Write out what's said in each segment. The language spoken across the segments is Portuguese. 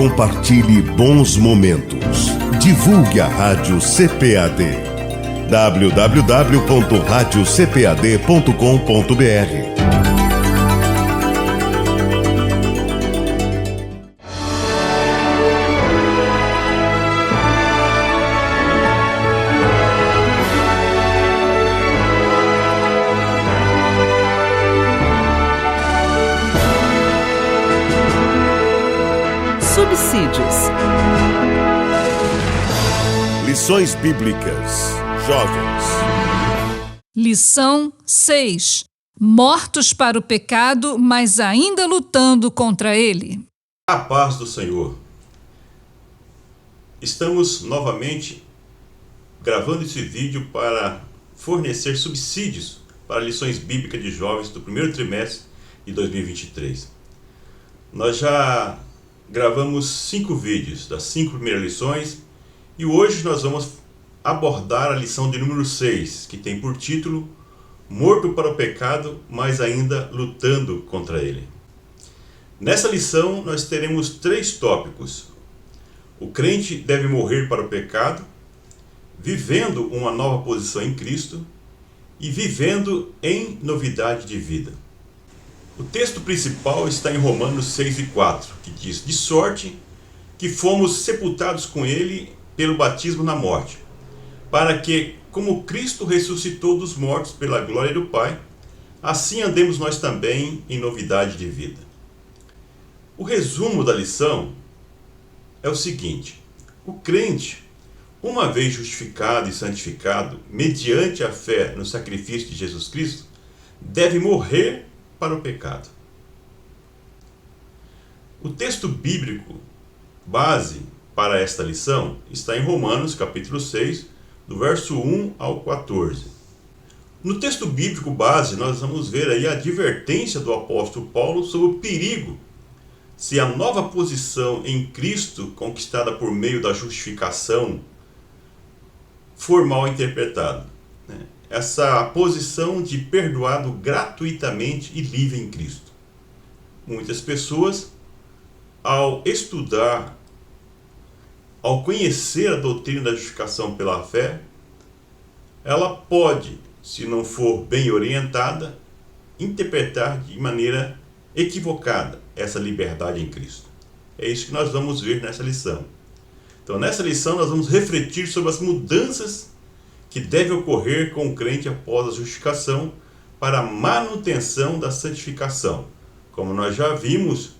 compartilhe bons momentos. Divulgue a Rádio CPAD. www.radiocpad.com.br. Subsídios. Lições Bíblicas. Jovens. Lição 6. Mortos para o pecado, mas ainda lutando contra ele. A paz do Senhor. Estamos novamente gravando esse vídeo para fornecer subsídios para lições bíblicas de jovens do primeiro trimestre de 2023. Nós já gravamos 5 vídeos das 5 primeiras lições e hoje nós vamos abordar a lição de número 6, que tem por título Morto para o pecado, mas ainda lutando contra ele. Nessa lição nós teremos 3 tópicos: o crente deve morrer para o pecado, vivendo uma nova posição em Cristo e vivendo em novidade de vida. O texto principal está em Romanos 6:4, que diz: de sorte que fomos sepultados com ele pelo batismo na morte, para que, como Cristo ressuscitou dos mortos pela glória do Pai, assim andemos nós também em novidade de vida. O resumo da lição é o seguinte: o crente, uma vez justificado e santificado, mediante a fé no sacrifício de Jesus Cristo, deve morrer para o pecado. O texto bíblico base para esta lição está em Romanos capítulo 6, do verso 1 ao 14. No texto bíblico base nós vamos ver aí a advertência do apóstolo Paulo sobre o perigo se a nova posição em Cristo, conquistada por meio da justificação, for mal interpretada. Essa posição de perdoado gratuitamente e livre em Cristo. Muitas pessoas, ao estudar, ao conhecer a doutrina da justificação pela fé, ela pode, se não for bem orientada, interpretar de maneira equivocada essa liberdade em Cristo. É isso que nós vamos ver nessa lição. Então, nessa lição nós vamos refletir sobre as mudanças que deve ocorrer com o crente após a justificação para a manutenção da santificação. Como nós já vimos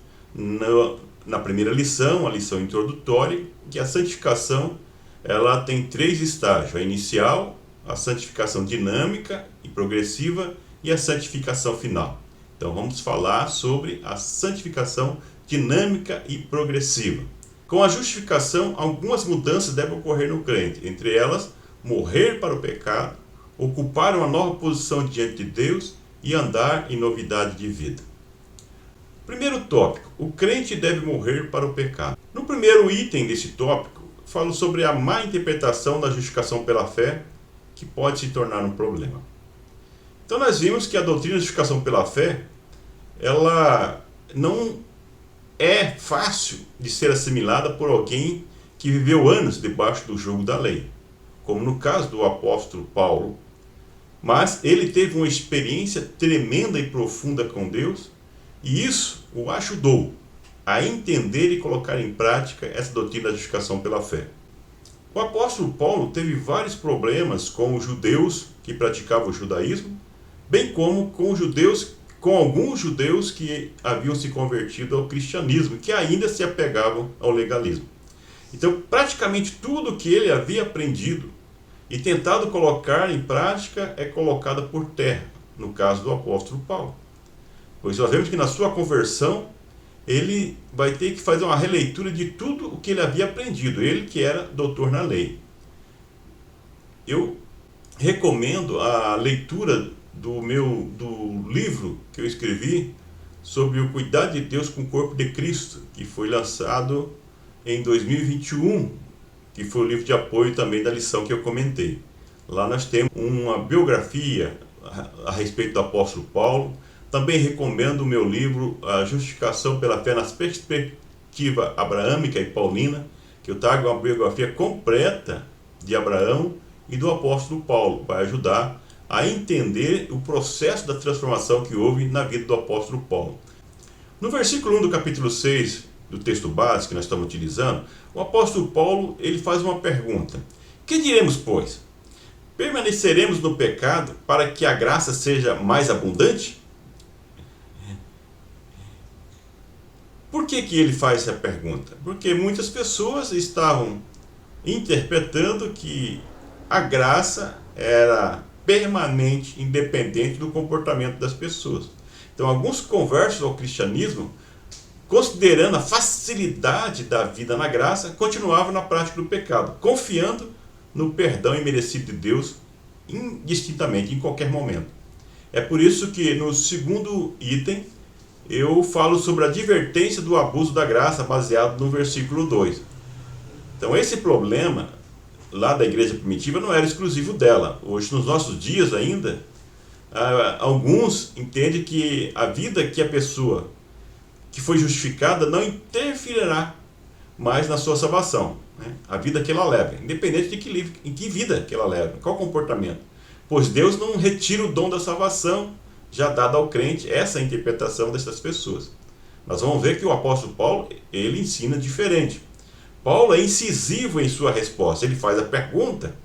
na primeira lição, a lição introdutória, que a santificação ela tem 3 estágios: a inicial, a santificação dinâmica e progressiva e a santificação final. Então vamos falar sobre a santificação dinâmica e progressiva. Com a justificação, algumas mudanças devem ocorrer no crente, entre elas morrer para o pecado, ocupar uma nova posição diante de Deus e andar em novidade de vida. Primeiro tópico: o crente deve morrer para o pecado. No primeiro item desse tópico, falo sobre a má interpretação da justificação pela fé, que pode se tornar um problema. Então nós vimos que a doutrina da justificação pela fé, ela não é fácil de ser assimilada por alguém que viveu anos debaixo do jugo da lei, como no caso do apóstolo Paulo. Mas ele teve uma experiência tremenda e profunda com Deus, e isso o ajudou a entender e colocar em prática essa doutrina da justificação pela fé. O apóstolo Paulo teve vários problemas com os judeus que praticavam o judaísmo, bem como com alguns judeus que haviam se convertido ao cristianismo, que ainda se apegavam ao legalismo. Então, praticamente tudo que ele havia aprendido e tentado colocar em prática é colocado por terra, no caso do apóstolo Paulo. Pois nós vemos que na sua conversão, ele vai ter que fazer uma releitura de tudo o que ele havia aprendido, ele que era doutor na lei. Eu recomendo a leitura do livro que eu escrevi sobre o cuidado de Deus com o corpo de Cristo, que foi lançado em 2021, que foi o livro de apoio também da lição que eu comentei. Lá nós temos uma biografia a respeito do apóstolo Paulo. Também recomendo o meu livro A Justificação pela Fé nas perspectiva abraâmica e paulina, que eu trago uma biografia completa de Abraão e do apóstolo Paulo, vai ajudar a entender o processo da transformação que houve na vida do apóstolo Paulo. No versículo 1 do capítulo 6 do texto base que nós estamos utilizando, o apóstolo Paulo ele faz uma pergunta: que diremos, pois? Permaneceremos no pecado para que a graça seja mais abundante? Por que ele faz essa pergunta? Porque muitas pessoas estavam interpretando que a graça era permanente, independente do comportamento das pessoas. Então, alguns conversos ao cristianismo, considerando a facilidade da vida na graça, continuavam na prática do pecado, confiando no perdão imerecido de Deus indistintamente, em qualquer momento. É por isso que no segundo item eu falo sobre a advertência do abuso da graça, baseado no versículo 2. Então, esse problema lá da igreja primitiva não era exclusivo dela. Hoje, nos nossos dias ainda, alguns entendem que a vida que a pessoa que foi justificada não interferirá mais na sua salvação, né? A vida que ela leva, independente de em que vida que ela leva, qual comportamento. Pois Deus não retira o dom da salvação já dado ao crente. Essa é a interpretação dessas pessoas. Nós vamos ver que o apóstolo Paulo, ele ensina diferente. Paulo é incisivo em sua resposta. Ele faz a pergunta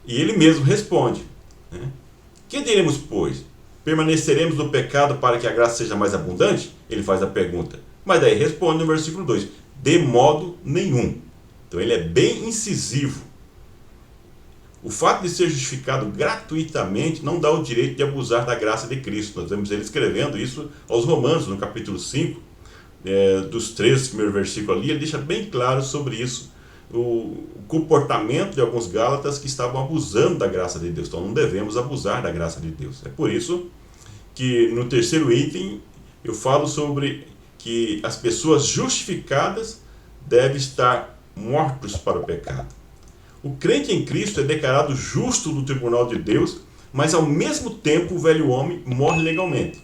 e ele mesmo responde, né? Que diremos, pois? Permaneceremos no pecado para que a graça seja mais abundante? Ele faz a pergunta. Mas daí responde no versículo 2. De modo nenhum. Então ele é bem incisivo. O fato de ser justificado gratuitamente não dá o direito de abusar da graça de Cristo. Nós vemos ele escrevendo isso aos Romanos, no capítulo 5, dos 13 primeiros versículos ali, ele deixa bem claro sobre isso, o comportamento de alguns gálatas que estavam abusando da graça de Deus. Então não devemos abusar da graça de Deus. É por isso que no terceiro item eu falo sobre que as pessoas justificadas devem estar mortos para o pecado. O crente em Cristo é declarado justo no tribunal de Deus, mas ao mesmo tempo o velho homem morre legalmente,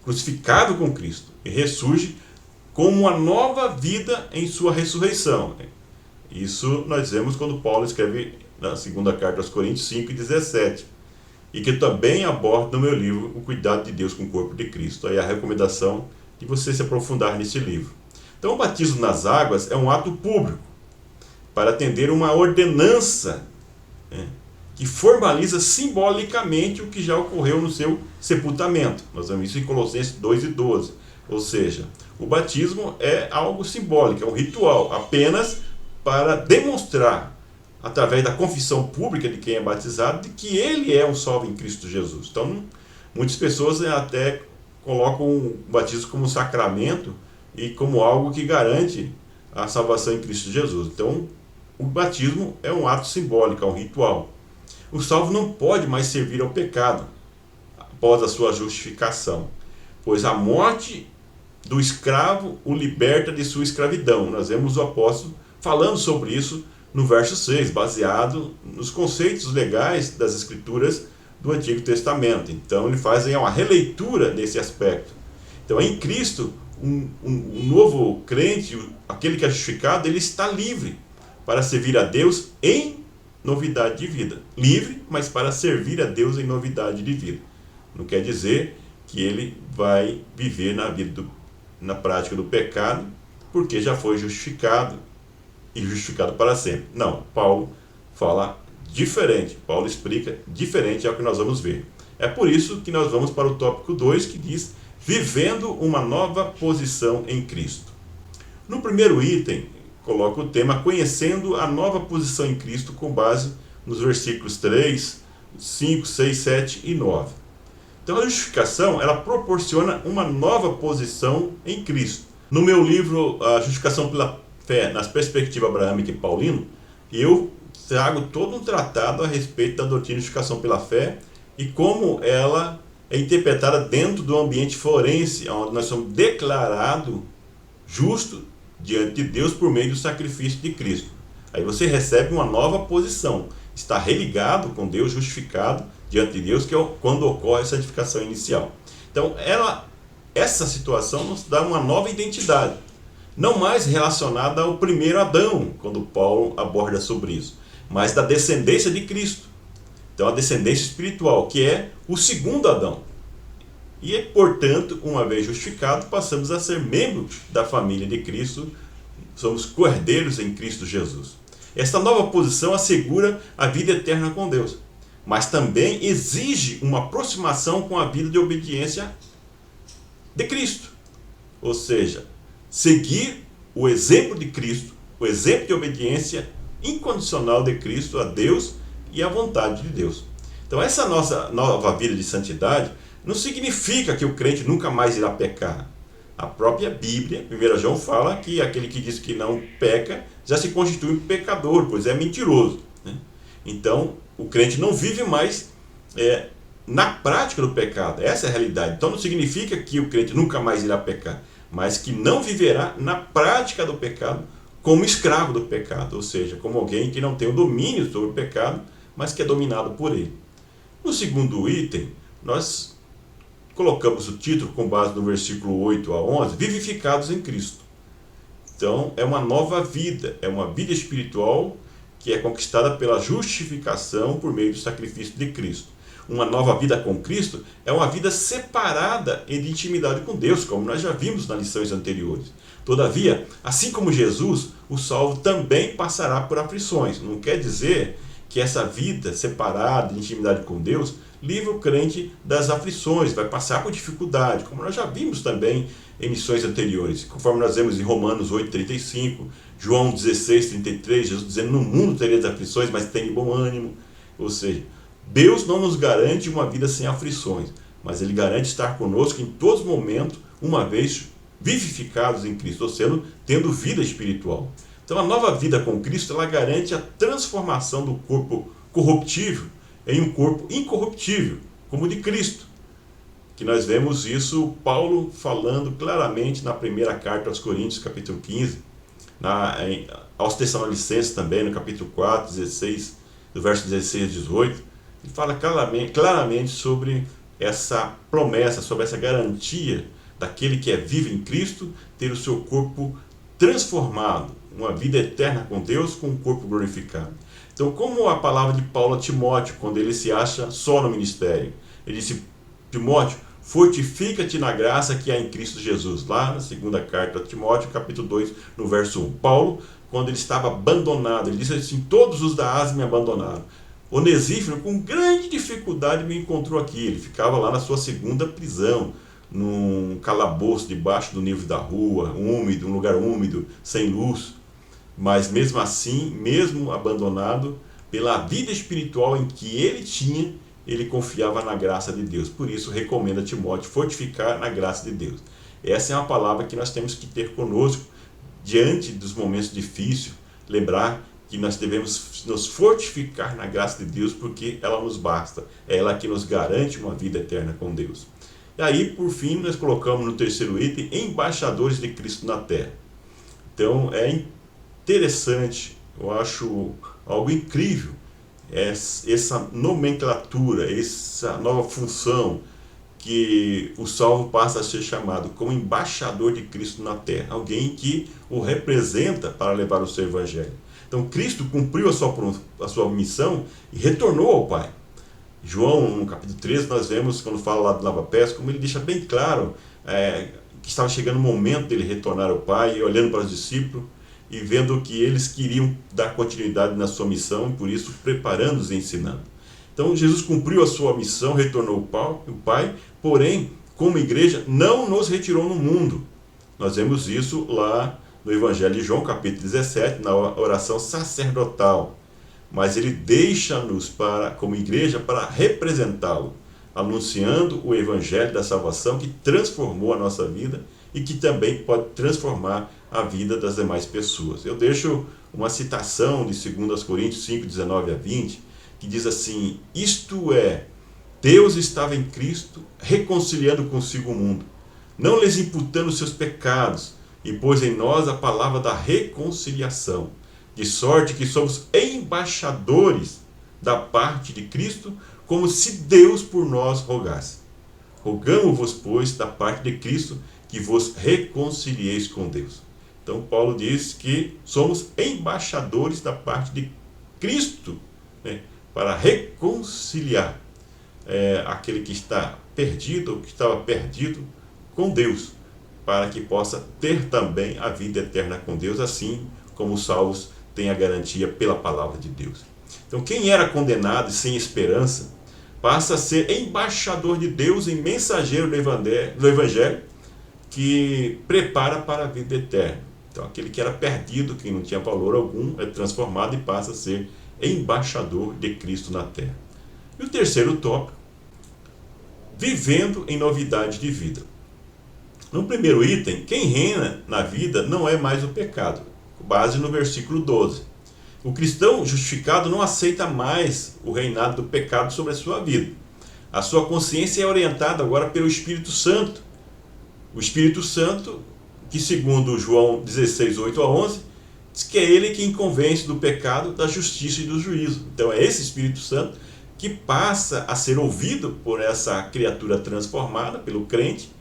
crucificado com Cristo, e ressurge como uma nova vida em sua ressurreição. Isso nós vemos quando Paulo escreve na segunda carta aos Coríntios 5:17, e que também aborda no meu livro o cuidado de Deus com o corpo de Cristo. Aí a recomendação de você se aprofundar nesse livro. Então o batismo nas águas é um ato público, para atender uma ordenança, né, que formaliza simbolicamente o que já ocorreu no seu sepultamento. Nós vemos isso em Colossenses 2:12. Ou seja, o batismo é algo simbólico, é um ritual, apenas para demonstrar, através da confissão pública de quem é batizado, de que ele é um salvo em Cristo Jesus. Então, muitas pessoas até colocam o batismo como um sacramento e como algo que garante a salvação em Cristo Jesus. Então, o batismo é um ato simbólico, é um ritual. O salvo não pode mais servir ao pecado após a sua justificação, pois a morte do escravo o liberta de sua escravidão. Nós vemos o apóstolo falando sobre isso no verso 6, baseado nos conceitos legais das Escrituras do Antigo Testamento. Então ele faz aí uma releitura desse aspecto. Então em Cristo, um novo crente, aquele que é justificado, ele está livre para servir a Deus em novidade de vida. Livre, mas para servir a Deus em novidade de vida. Não quer dizer que ele vai viver na prática do pecado, porque já foi justificado e justificado para sempre. Não, Paulo fala diferente. Paulo explica diferente, é o que nós vamos ver. É por isso que nós vamos para o tópico 2, que diz: vivendo uma nova posição em Cristo. No primeiro item, coloca o tema conhecendo a nova posição em Cristo, com base nos versículos 3, 5, 6, 7 e 9. Então a justificação, ela proporciona uma nova posição em Cristo. No meu livro, A Justificação pela Fé, nas perspectivas abraâmica e paulino, eu trago todo um tratado a respeito da doutrina de justificação pela fé e como ela é interpretada dentro do ambiente forense, onde nós somos declarados justos diante de Deus por meio do sacrifício de Cristo. Aí você recebe uma nova posição, está religado com Deus, justificado diante de Deus, que é quando ocorre a santificação inicial. Então, essa situação nos dá uma nova identidade. não mais relacionada ao primeiro Adão, quando Paulo aborda sobre isso, mas da descendência de Cristo. Então, a descendência espiritual, que é o segundo Adão. E, portanto, uma vez justificados, passamos a ser membros da família de Cristo, somos co-herdeiros em Cristo Jesus. Esta nova posição assegura a vida eterna com Deus, mas também exige uma aproximação com a vida de obediência de Cristo. Ou seja, seguir o exemplo de Cristo, o exemplo de obediência incondicional de Cristo a Deus e à vontade de Deus. Então, essa nossa nova vida de santidade não significa que o crente nunca mais irá pecar. A própria Bíblia, 1 João, fala que aquele que diz que não peca já se constitui um pecador, pois é mentiroso, né? Então, o crente não vive mais na prática do pecado. Essa é a realidade. Então, não significa que o crente nunca mais irá pecar, mas que não viverá na prática do pecado como escravo do pecado, ou seja, como alguém que não tem o domínio sobre o pecado, mas que é dominado por ele. No segundo item, nós colocamos o título com base no versículo 8 a 11, vivificados em Cristo. Então, é uma nova vida, é uma vida espiritual que é conquistada pela justificação por meio do sacrifício de Cristo. Uma nova vida com Cristo é uma vida separada e de intimidade com Deus, como nós já vimos nas lições anteriores. Todavia, assim como Jesus, o salvo também passará por aflições. Não quer dizer que essa vida separada, de intimidade com Deus, livra o crente das aflições, vai passar por dificuldade, como nós já vimos também em lições anteriores, conforme nós vemos em Romanos 8,35, João 16,33, Jesus dizendo, no mundo tereis aflições, mas tenha bom ânimo. Ou seja, Deus não nos garante uma vida sem aflições, mas Ele garante estar conosco em todos os momentos, uma vez vivificados em Cristo, ou seja, tendo vida espiritual. Então, a nova vida com Cristo, ela garante a transformação do corpo corruptível em um corpo incorruptível, como o de Cristo. Que nós vemos isso, Paulo falando claramente na primeira carta aos Coríntios, capítulo 15, aos Tessalonicenses também, no capítulo 4, 16, do verso 16 a 18, ele fala claramente sobre essa promessa, sobre essa garantia daquele que é vivo em Cristo, ter o seu corpo transformado, uma vida eterna com Deus, com um corpo glorificado. Então, como a palavra de Paulo a Timóteo, quando ele se acha só no ministério, ele disse, Timóteo, fortifica-te na graça que há em Cristo Jesus, lá na segunda carta a Timóteo, capítulo 2, no verso 1. Paulo, quando ele estava abandonado, ele disse assim, todos os da Ásia me abandonaram. Onesíforo, com grande dificuldade, me encontrou aqui. Ele ficava lá na sua segunda prisão, num calabouço debaixo do nível da rua, úmido, um lugar úmido, sem luz. Mas mesmo assim, mesmo abandonado, pela vida espiritual em que ele tinha, ele confiava na graça de Deus. Por isso, recomenda a Timóteo fortificar na graça de Deus. Essa é uma palavra que nós temos que ter conosco diante dos momentos difíceis. Lembrar que nós devemos nos fortificar na graça de Deus, porque ela nos basta. É ela que nos garante uma vida eterna com Deus. E aí, por fim, nós colocamos no terceiro item, embaixadores de Cristo na terra. Então, é interessante, eu acho algo incrível, essa nomenclatura, essa nova função que o salvo passa a ser chamado como embaixador de Cristo na terra, alguém que o representa para levar o seu evangelho. Então Cristo cumpriu a sua missão e retornou ao Pai. João, no capítulo 13, nós vemos, quando fala lá do lava-pés, como ele deixa bem claro que estava chegando o momento dele retornar ao Pai, e olhando para os discípulos, e vendo que eles queriam dar continuidade na sua missão, e por isso preparando-os e ensinando. Então Jesus cumpriu a sua missão, retornou ao Pai, porém, como igreja, não nos retirou no mundo. Nós vemos isso lá no Evangelho de João, capítulo 17, na oração sacerdotal. Mas ele deixa-nos como igreja para representá-lo, anunciando o Evangelho da salvação que transformou a nossa vida e que também pode transformar a vida das demais pessoas. Eu deixo uma citação de 2 Coríntios 5, 19 a 20, que diz assim, isto é, Deus estava em Cristo reconciliando consigo o mundo, não lhes imputando seus pecados, e pôs em nós a palavra da reconciliação, de sorte que somos embaixadores da parte de Cristo, como se Deus por nós rogasse. Rogamo-vos, pois, da parte de Cristo, que vos reconcilieis com Deus. Então Paulo diz que somos embaixadores da parte de Cristo, né, para reconciliar aquele que está perdido, ou que estava perdido, com Deus, para que possa ter também a vida eterna com Deus, assim como os salvos têm a garantia pela palavra de Deus. Então quem era condenado e sem esperança passa a ser embaixador de Deus e mensageiro do Evangelho, que prepara para a vida eterna. Então aquele que era perdido, que não tinha valor algum, é transformado e passa a ser embaixador de Cristo na terra. E o terceiro tópico, vivendo em novidade de vida. No primeiro item, quem reina na vida não é mais o pecado, com base no versículo 12. O cristão justificado não aceita mais o reinado do pecado sobre a sua vida. A sua consciência é orientada agora pelo Espírito Santo. O Espírito Santo, que segundo João 16, 8 a 11, diz que é ele quem convence do pecado, da justiça e do juízo. Então é esse Espírito Santo que passa a ser ouvido por essa criatura transformada, pelo crente,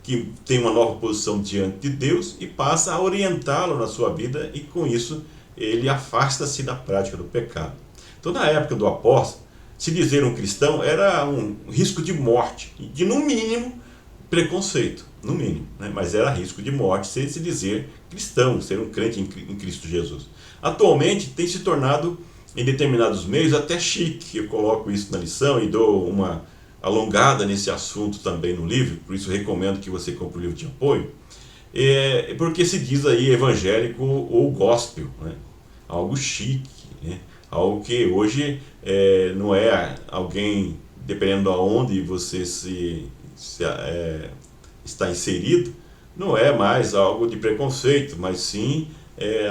que tem uma nova posição diante de Deus e passa a orientá-lo na sua vida, e com isso ele afasta-se da prática do pecado. Então na época do apóstolo, se dizer um cristão era um risco de morte, e de no mínimo preconceito, no mínimo, né? Mas era risco de morte se dizer cristão, ser um crente em Cristo Jesus. Atualmente tem se tornado, em determinados meios, até chique. Eu coloco isso na lição e dou uma alongada nesse assunto também no livro, por isso recomendo que você compre o livro de apoio, porque se diz aí evangélico ou gospel, né? Algo chique, né? Algo que hoje não é alguém, dependendo de onde você está inserido, não é mais algo de preconceito, mas sim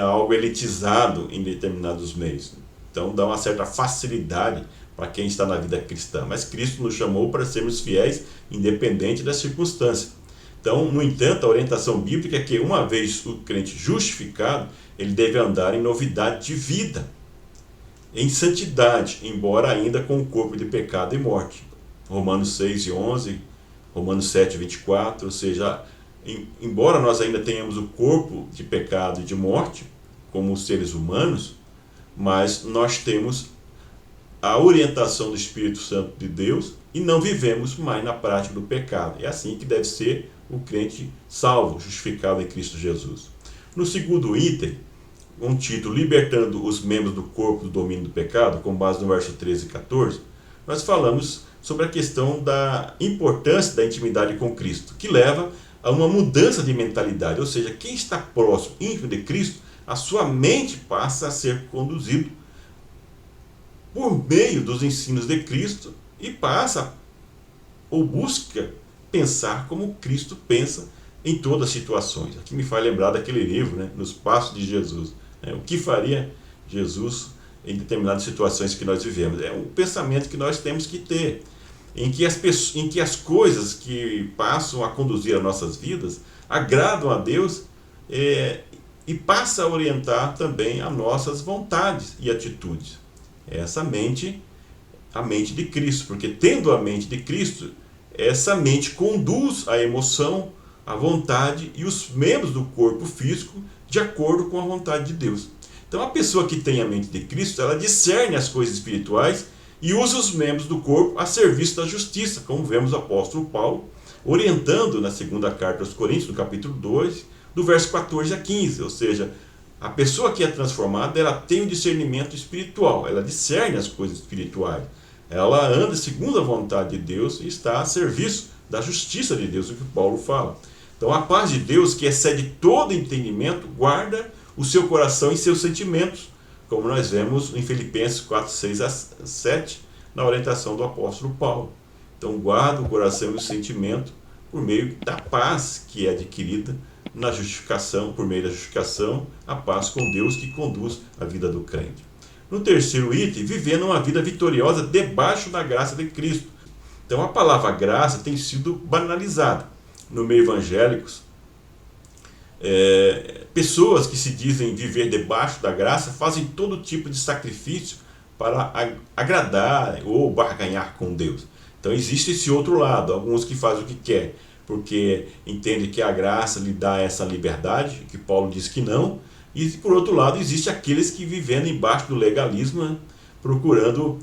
algo elitizado em determinados meios. Então dá uma certa facilidade para quem está na vida cristã. Mas Cristo nos chamou para sermos fiéis, independente das circunstâncias. Então, no entanto, a orientação bíblica é que, uma vez o crente justificado, ele deve andar em novidade de vida, em santidade, embora ainda com o corpo de pecado e morte. Romanos 6 e 11, Romanos 7 e 24, ou seja, embora nós ainda tenhamos o corpo de pecado e de morte, como seres humanos, mas nós temos a orientação do Espírito Santo de Deus e não vivemos mais na prática do pecado. É assim que deve ser o crente salvo, justificado em Cristo Jesus. No segundo item, um título, Libertando os membros do corpo do domínio do pecado, com base no verso 13 e 14, nós falamos sobre a questão da importância da intimidade com Cristo, que leva a uma mudança de mentalidade, ou seja, quem está próximo, íntimo de Cristo, a sua mente passa a ser conduzido por meio dos ensinos de Cristo e passa ou busca pensar como Cristo pensa em todas as situações. Aqui me faz lembrar daquele livro, né, Nos Passos de Jesus. O que faria Jesus em determinadas situações que nós vivemos? É um pensamento que nós temos que ter, em que as coisas que passam a conduzir as nossas vidas agradam a Deus e passa a orientar também as nossas vontades e atitudes. Essa mente, a mente de Cristo, porque tendo a mente de Cristo, essa mente conduz a emoção, a vontade e os membros do corpo físico de acordo com a vontade de Deus. Então a pessoa que tem a mente de Cristo, ela discerne as coisas espirituais e usa os membros do corpo a serviço da justiça, como vemos o apóstolo Paulo orientando na segunda carta aos Coríntios, no capítulo 2, do verso 14 a 15, ou seja, a pessoa que é transformada, ela tem um discernimento espiritual, ela discerne as coisas espirituais, ela anda segundo a vontade de Deus e está a serviço da justiça de Deus, o que Paulo fala. Então a paz de Deus, que excede todo entendimento, guarda o seu coração e seus sentimentos, como nós vemos em Filipenses 4, 6 a 7, na orientação do apóstolo Paulo. Então guarda o coração e o sentimento por meio da paz que é adquirida na justificação, por meio da justificação, a paz com Deus que conduz a vida do crente. No terceiro item, vivendo uma vida vitoriosa debaixo da graça de Cristo. Então a palavra graça tem sido banalizada no meio evangélicos. Pessoas que se dizem viver debaixo da graça fazem todo tipo de sacrifício para agradar ou barganhar com Deus. Então existe esse outro lado, alguns que fazem o que quer, porque entende que a graça lhe dá essa liberdade, que Paulo diz que não. E por outro lado, existe aqueles que vivendo embaixo do legalismo, né, procurando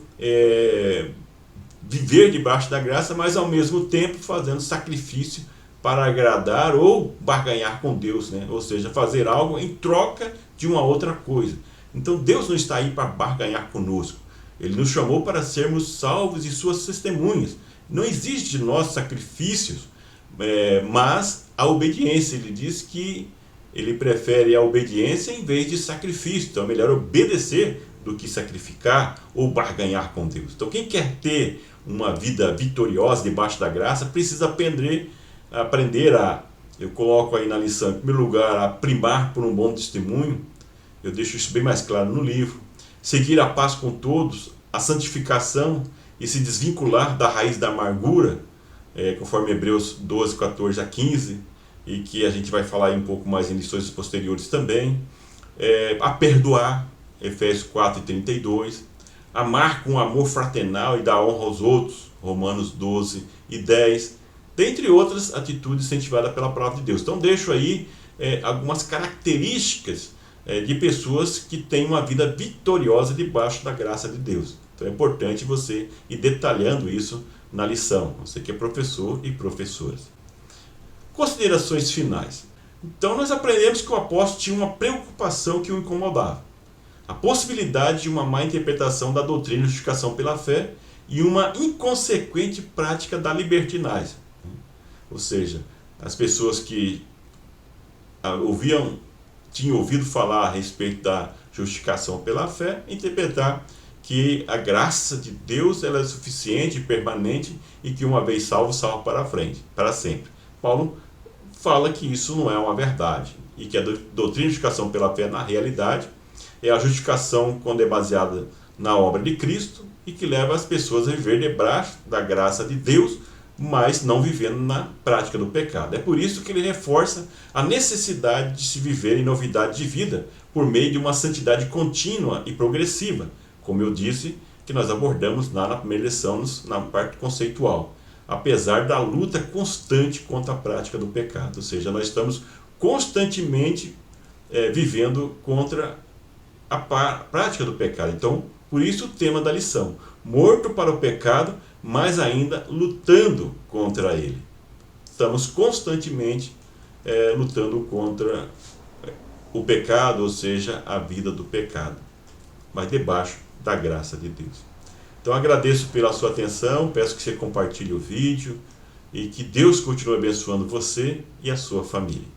viver debaixo da graça, mas ao mesmo tempo fazendo sacrifício para agradar ou barganhar com Deus, né? Ou seja, fazer algo em troca de uma outra coisa. Então Deus não está aí para barganhar conosco. Ele nos chamou para sermos salvos e suas testemunhas. Não existe de nós sacrifícios, mas a obediência. Ele diz que ele prefere a obediência em vez de sacrifício. Então é melhor obedecer do que sacrificar ou barganhar com Deus. Então quem quer ter uma vida vitoriosa debaixo da graça precisa aprender a, eu coloco aí na lição, em primeiro lugar, a primar por um bom testemunho. Eu deixo isso bem mais claro no livro. Seguir a paz com todos, a santificação e se desvincular da raiz da amargura, conforme Hebreus 12, 14 a 15, e que a gente vai falar aí um pouco mais em lições posteriores também. A perdoar, Efésios 4 e 32. Amar com amor fraternal e dar honra aos outros, Romanos 12 e 10. Dentre outras atitudes incentivadas pela palavra de Deus. Então deixo aí algumas características de pessoas que têm uma vida vitoriosa debaixo da graça de Deus. Então é importante você ir detalhando isso na lição, você que é professor e professoras. Considerações finais. Então nós aprendemos que o apóstolo tinha uma preocupação que o incomodava. A possibilidade de uma má interpretação da doutrina de justificação pela fé e uma inconsequente prática da libertinagem. Ou seja, as pessoas que tinham ouvido falar a respeito da justificação pela fé, interpretar que a graça de Deus ela é suficiente e permanente e que uma vez salvo para sempre. Paulo fala que isso não é uma verdade e que a doutrina de justificação pela fé, na realidade, é a justificação quando é baseada na obra de Cristo e que leva as pessoas a viver debaixo da graça de Deus, mas não vivendo na prática do pecado. É por isso que ele reforça a necessidade de se viver em novidade de vida por meio de uma santidade contínua e progressiva, como eu disse, que nós abordamos lá na primeira lição, na parte conceitual, apesar da luta constante contra a prática do pecado. Ou seja, nós estamos constantemente vivendo contra a prática do pecado. Então, por isso o tema da lição: morto para o pecado, mas ainda lutando contra ele. Estamos constantemente lutando contra o pecado, ou seja, a vida do pecado, mas debaixo da graça de Deus. Então agradeço pela sua atenção, peço que você compartilhe o vídeo e que Deus continue abençoando você e a sua família.